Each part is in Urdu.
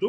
2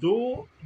2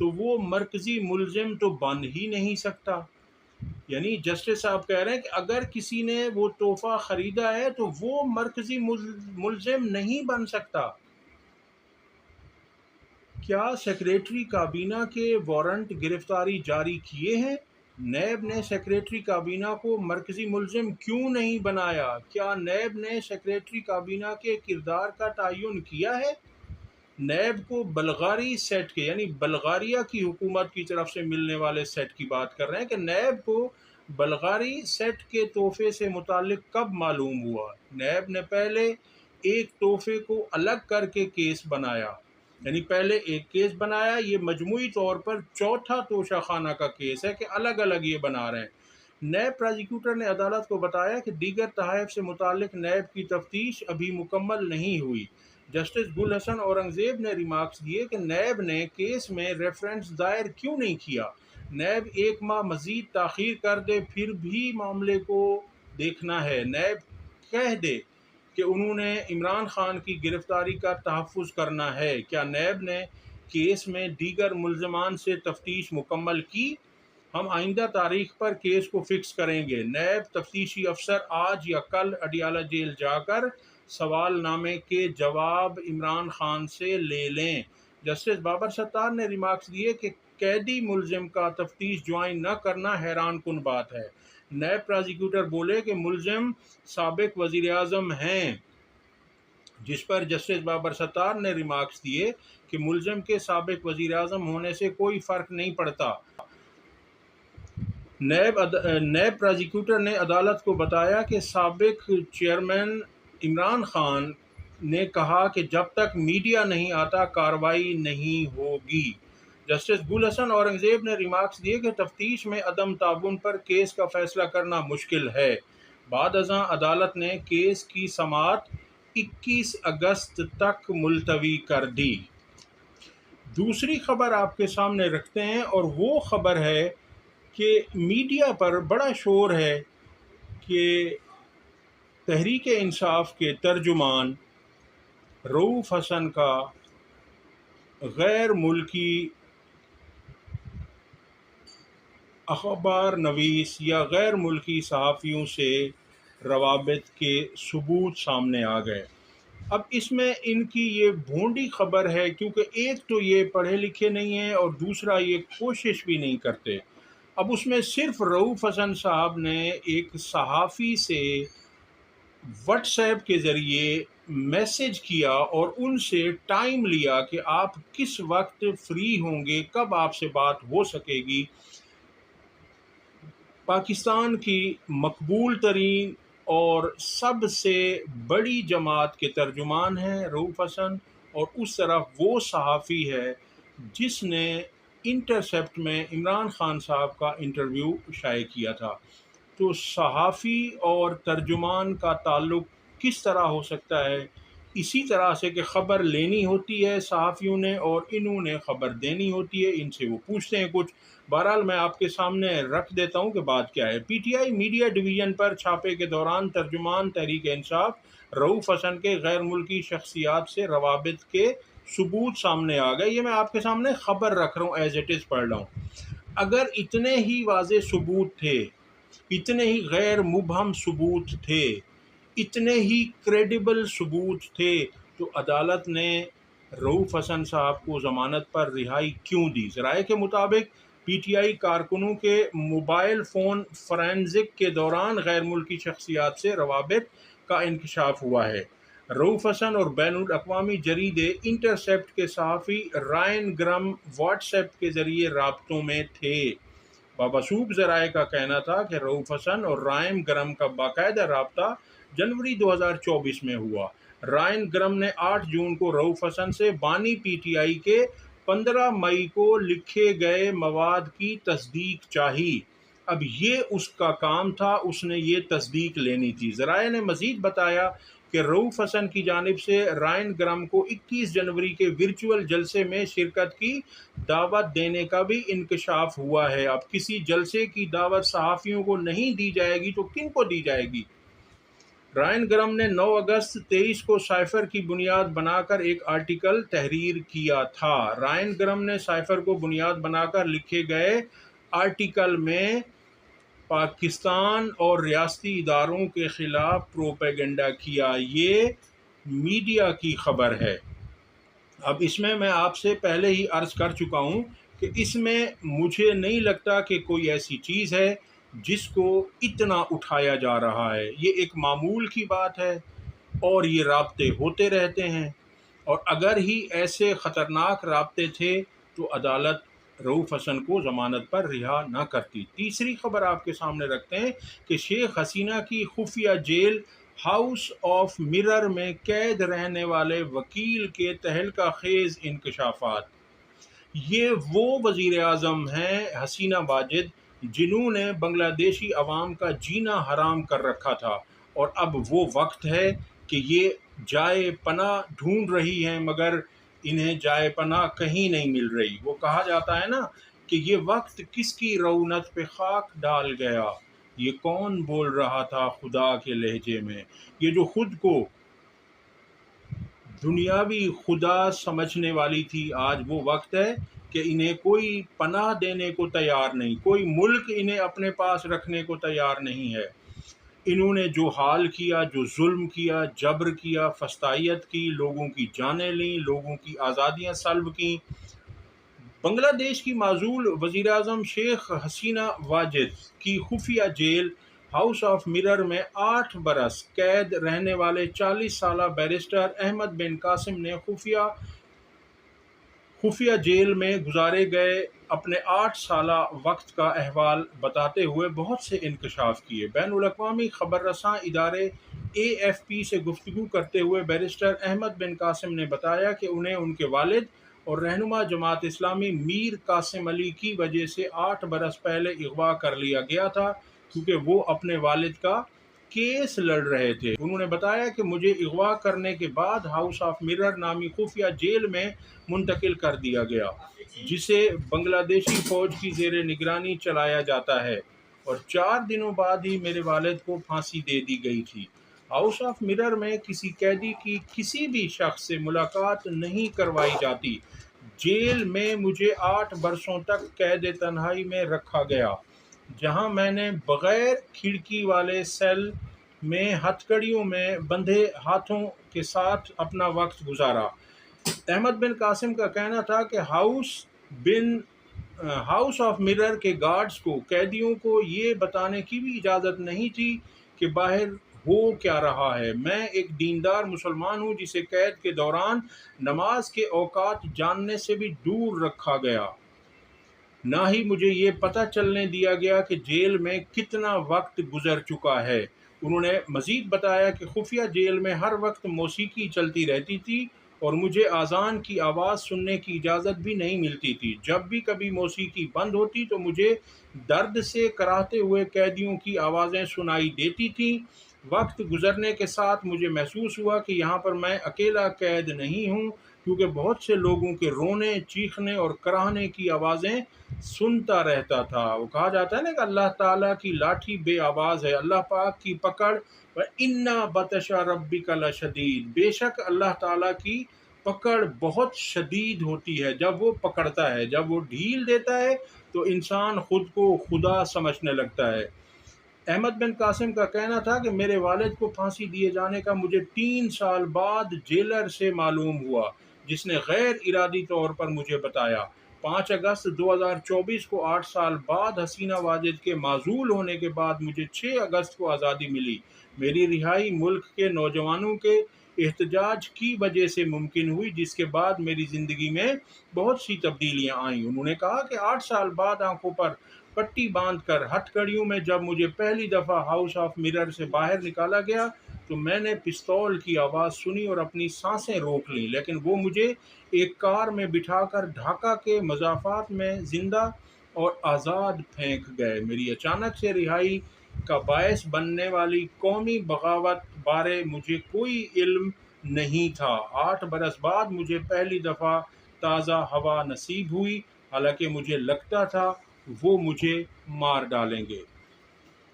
تو وہ مرکزی ملزم تو بن ہی نہیں سکتا۔ یعنی جسٹس صاحب کہہ رہے ہیں کہ اگر کسی نے وہ تحفہ خریدا ہے تو وہ مرکزی ملزم نہیں بن سکتا۔ کیا سیکریٹری کابینہ کے وارنٹ گرفتاری جاری کیے ہیں؟ نیب نے سیکریٹری کابینہ کو مرکزی ملزم کیوں نہیں بنایا؟ کیا نیب نے سیکریٹری کابینہ کے کردار کا تعین کیا ہے؟ نیب کو بلغاری سیٹ کے، یعنی بلغاریہ کی حکومت کی طرف سے ملنے والے سیٹ کی بات کر رہے ہیں کہ نیب کو بلغاری سیٹ کے تحفے سے متعلق کب معلوم ہوا؟ نیب نے پہلے ایک تحفے کو الگ کر کے کیس بنایا، یعنی پہلے ایک کیس بنایا، یہ مجموعی طور پر چوتھا توشہ خانہ کا کیس ہے کہ الگ الگ یہ بنا رہے ہیں۔ نیب پروزیکیوٹر نے عدالت کو بتایا کہ دیگر تحائف سے متعلق نیب کی تفتیش ابھی مکمل نہیں ہوئی۔ جسٹس گل حسن اورنگزیب نے ریمارکس دیے کہ نیب نے کیس میں ریفرنس دائر کیوں نہیں کیا؟ نیب 1 ماہ مزید تاخیر کر دے پھر بھی معاملے کو دیکھنا ہے۔ نیب کہہ دے کہ انہوں نے عمران خان کی گرفتاری کا تحفظ کرنا ہے۔ کیا نیب نے کیس میں دیگر ملزمان سے تفتیش مکمل کی؟ ہم آئندہ تاریخ پر کیس کو فکس کریں گے۔ نیب تفتیشی افسر آج یا کل اڈیالہ جیل جا کر سوال نامے کے جواب عمران خان سے لے لیں۔ جسٹس بابر ستار نے ریمارکس دیے کہ قیدی ملزم کا تفتیش جوائن نہ کرنا حیران کن بات ہے۔ نیب پروزیکیوٹر بولے کہ ملزم سابق وزیر اعظم ہیں، جس پر جسٹس بابر ستار نے ریمارکس دیے کہ ملزم کے سابق وزیر اعظم ہونے سے کوئی فرق نہیں پڑتا۔ نیب پروزیکیوٹر نے عدالت کو بتایا کہ سابق چیئرمین عمران خان نے کہا کہ جب تک میڈیا نہیں آتا کارروائی نہیں ہوگی۔ جسٹس گل حسن اورنگزیب نے ریمارکس دیے کہ تفتیش میں عدم تعاون پر کیس کا فیصلہ کرنا مشکل ہے۔ بعد ازاں عدالت نے کیس کی سماعت 21 اگست تک ملتوی کر دی۔ دوسری خبر آپ کے سامنے رکھتے ہیں اور وہ خبر ہے کہ میڈیا پر بڑا شور ہے کہ تحریک انصاف کے ترجمان رؤوف حسن کا غیر ملکی اخبار نویس یا غیر ملکی صحافیوں سے روابط کے ثبوت سامنے آ گئے۔ اب اس میں ان کی یہ بھونڈی خبر ہے، کیونکہ ایک تو یہ پڑھے لکھے نہیں ہیں اور دوسرا یہ کوشش بھی نہیں کرتے۔ اب اس میں صرف رؤوف حسن صاحب نے ایک صحافی سے واٹس ایپ کے ذریعے میسج کیا اور ان سے ٹائم لیا کہ آپ کس وقت فری ہوں گے، کب آپ سے بات ہو سکے گی۔ پاکستان کی مقبول ترین اور سب سے بڑی جماعت کے ترجمان ہیں رؤوف حسن، اور اس طرف وہ صحافی ہے جس نے انٹرسیپٹ میں عمران خان صاحب کا انٹرویو شائع کیا تھا۔ تو صحافی اور ترجمان کا تعلق کس طرح ہو سکتا ہے؟ اسی طرح سے کہ خبر لینی ہوتی ہے صحافیوں نے اور انہوں نے خبر دینی ہوتی ہے، ان سے وہ پوچھتے ہیں کچھ۔ بہرحال میں آپ کے سامنے رکھ دیتا ہوں کہ بات کیا ہے۔ P T I media division پر چھاپے کے دوران ترجمان تحریک انصاف رؤوف حسن کے غیر ملکی شخصیات سے روابط کے ثبوت سامنے آ گئے۔ یہ میں آپ کے سامنے خبر رکھ رہا ہوں، ایز اٹ از پڑھ رہا ہوں۔ اگر اتنے ہی واضح ثبوت تھے، اتنے ہی غیر مبہم ثبوت تھے، اتنے ہی کریڈیبل ثبوت تھے، تو عدالت نے رؤوف حسن صاحب کو ضمانت پر رہائی کیوں دی؟ ذرائع کے مطابق پی ٹی آئی کارکنوں کے موبائل فون فورینزک کے دوران غیر ملکی شخصیات سے روابط کا انکشاف ہوا ہے۔ رؤوف حسن اور بین الاقوامی جریدے انٹرسیپٹ کے صحافی رائن گرم واٹس ایپ کے ذریعے رابطوں میں تھے۔ بابسوب ذرائع کا کہنا تھا کہ رؤوف حسن اور رائن گرم کا باقاعدہ رابطہ جنوری 2024 میں ہوا۔ رائن گرم نے 8 جون کو رؤوف حسن سے بانی پی ٹی آئی کے 15 مئی کو لکھے گئے مواد کی تصدیق چاہی۔ اب یہ اس کا کام تھا، اس نے یہ تصدیق لینی تھی۔ ذرائع نے مزید بتایا کہ رؤوف حسن کی جانب سے رائن گرم کو 21 جنوری کے ورچوئل جلسے میں شرکت کی دعوت دینے کا بھی انکشاف ہوا ہے۔ اب کسی جلسے کی دعوت صحافیوں کو نہیں دی جائے گی تو کن کو دی جائے گی؟ رائن گرم نے 9 اگست 23 کو سائفر کی بنیاد بنا کر ایک آرٹیکل تحریر کیا تھا۔ رائن گرم نے سائفر کو بنیاد بنا کر لکھے گئے آرٹیکل میں پاکستان اور ریاستی اداروں کے خلاف پروپیگنڈا کیا۔ یہ میڈیا کی خبر ہے۔ اب اس میں آپ سے پہلے ہی عرض کر چکا ہوں کہ اس میں مجھے نہیں لگتا کہ کوئی ایسی چیز ہے جس کو اتنا اٹھایا جا رہا ہے۔ یہ ایک معمول کی بات ہے اور یہ رابطے ہوتے رہتے ہیں، اور اگر ہی ایسے خطرناک رابطے تھے تو عدالت رؤوف حسن کو ضمانت پر رہا نہ کرتی۔ تیسری خبر آپ کے سامنے رکھتے ہیں کہ شیخ حسینہ کی خفیہ جیل ہاؤس آف مرر میں قید رہنے والے وکیل کے تہلکہ خیز انکشافات۔ یہ وہ وزیر اعظم ہیں حسینہ واجد جنہوں نے بنگلہ دیشی عوام کا جینا حرام کر رکھا تھا، اور اب وہ وقت ہے کہ یہ جائے پناہ ڈھونڈ رہی ہیں مگر انہیں جائے پناہ کہیں نہیں مل رہی۔ وہ کہا جاتا ہے نا کہ یہ وقت کس کی رونت پہ خاک ڈال گیا، یہ کون بول رہا تھا خدا کے لہجے میں۔ یہ جو خود کو دنیاوی خدا سمجھنے والی تھی، آج وہ وقت ہے کہ انہیں کوئی پناہ دینے کو تیار نہیں، کوئی ملک انہیں اپنے پاس رکھنے کو تیار نہیں ہے۔ انہوں نے جو حال کیا، جو ظلم کیا، جبر کیا، فسطائیت کی، لوگوں کی جانیں لیں، لوگوں کی آزادیاں سلب کیں۔ بنگلہ دیش کی معزول وزیر اعظم شیخ حسینہ واجد کی خفیہ جیل ہاؤس آف مرر میں 8 برس قید رہنے والے 40 سالہ بیرسٹر احمد بن قاسم نے خفیہ جیل میں گزارے گئے اپنے 8 سالہ وقت کا احوال بتاتے ہوئے بہت سے انکشاف کیے۔ بین الاقوامی خبر رساں ادارے AFP سے گفتگو کرتے ہوئے بیرسٹر احمد بن قاسم نے بتایا کہ انہیں ان کے والد اور رہنما جماعت اسلامی میر قاسم علی کی وجہ سے 8 برس پہلے اغوا کر لیا گیا تھا، کیونکہ وہ اپنے والد کا کیس لڑ رہے تھے۔ انہوں نے بتایا کہ مجھے اغوا کرنے کے بعد ہاؤس آف مرر نامی خفیہ جیل میں منتقل کر دیا گیا، جسے بنگلہ دیشی فوج کی زیر نگرانی چلایا جاتا ہے، اور 4 دنوں بعد ہی میرے والد کو پھانسی دے دی گئی تھی۔ ہاؤس آف مرر میں کسی قیدی کی کسی بھی شخص سے ملاقات نہیں کروائی جاتی۔ جیل میں مجھے 8 برسوں تک قید تنہائی میں رکھا گیا، جہاں میں نے بغیر کھڑکی والے سیل میں ہتھ کڑیوں میں بندھے ہاتھوں کے ساتھ اپنا وقت گزارا۔ احمد بن قاسم کا کہنا تھا کہ ہاؤس آف مرر کے گارڈز کو قیدیوں کو یہ بتانے کی بھی اجازت نہیں تھی کہ باہر ہو کیا رہا ہے۔ میں ایک دیندار مسلمان ہوں جسے قید کے دوران نماز کے اوقات جاننے سے بھی دور رکھا گیا، نہ ہی مجھے یہ پتہ چلنے دیا گیا کہ جیل میں کتنا وقت گزر چکا ہے۔ انہوں نے مزید بتایا کہ خفیہ جیل میں ہر وقت موسیقی چلتی رہتی تھی اور مجھے اذان کی آواز سننے کی اجازت بھی نہیں ملتی تھی۔ جب بھی کبھی موسیقی بند ہوتی تو مجھے درد سے کراہتے ہوئے قیدیوں کی آوازیں سنائی دیتی تھیں۔ وقت گزرنے کے ساتھ مجھے محسوس ہوا کہ یہاں پر میں اکیلا قید نہیں ہوں، کیونکہ بہت سے لوگوں کے رونے، چیخنے اور کراہنے کی آوازیں سنتا رہتا تھا۔ وہ کہا جاتا ہے نا کہ اللہ تعالیٰ کی لاٹھی بے آواز ہے، اللہ پاک کی پکڑ وَإِنَّ بَطْشَ رَبِّكَ لَشَدِيدٌ، بے شک اللہ تعالیٰ کی پکڑ بہت شدید ہوتی ہے۔ جب وہ پکڑتا ہے، جب وہ ڈھیل دیتا ہے تو انسان خود کو خدا سمجھنے لگتا ہے۔ احمد بن قاسم کا کہنا تھا کہ میرے والد کو پھانسی دیے جانے کا مجھے 3 سال بعد جیلر سے معلوم ہوا، جس نے غیر ارادی طور پر مجھے بتایا۔ 5 اگست 2024 کو 8 سال بعد حسینہ واجد کے معزول ہونے کے بعد مجھے 6 اگست کو آزادی ملی۔ میری رہائی ملک کے نوجوانوں کے احتجاج کی وجہ سے ممکن ہوئی، جس کے بعد میری زندگی میں بہت سی تبدیلیاں آئیں۔ انہوں نے کہا کہ 8 سال بعد آنکھوں پر پٹی باندھ کر ہتھ کڑیوں میں جب مجھے پہلی دفعہ ہاؤس آف مرر سے باہر نکالا گیا تو میں نے پستول کی آواز سنی اور اپنی سانسیں روک لیں، لیکن وہ مجھے ایک کار میں بٹھا کر ڈھاکہ کے مضافات میں زندہ اور آزاد پھینک گئے۔ میری اچانک سے رہائی کا باعث بننے والی قومی بغاوت بارے مجھے کوئی علم نہیں تھا۔ 8 برس بعد مجھے پہلی دفعہ تازہ ہوا نصیب ہوئی، حالانکہ مجھے لگتا تھا وہ مجھے مار ڈالیں گے۔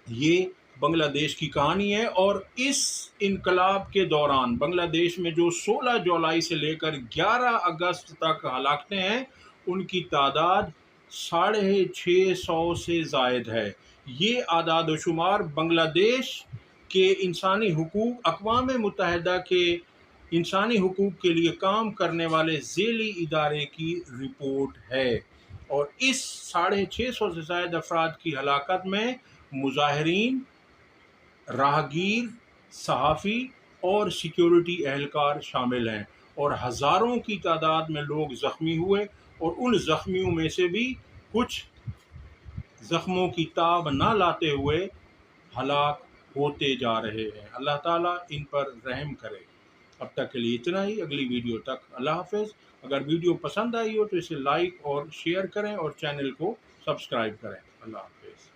یہ بنگلہ دیش کی کہانی ہے، اور اس انقلاب کے دوران بنگلہ دیش میں جو 16 جولائی سے لے کر 11 اگست تک ہلاکتیں ہیں، ان کی تعداد 650 سے زائد ہے۔ یہ اعداد و شمار بنگلہ دیش کے انسانی حقوق، اقوام متحدہ کے انسانی حقوق کے لیے کام کرنے والے ذیلی ادارے کی رپورٹ ہے، اور اس 650 سے زائد افراد کی ہلاکت میں مظاہرین، راہگیر، صحافی اور سیکیورٹی اہلکار شامل ہیں، اور ہزاروں کی تعداد میں لوگ زخمی ہوئے، اور ان زخمیوں میں سے بھی کچھ زخموں کی تاب نہ لاتے ہوئے ہلاک ہوتے جا رہے ہیں۔ اللہ تعالیٰ ان پر رحم کرے۔ اب تک کے لیے اتنا ہی، اگلی ویڈیو تک اللہ حافظ۔ اگر ویڈیو پسند آئی ہو تو اسے لائک اور شیئر کریں، اور چینل کو سبسکرائب کریں۔ اللہ حافظ۔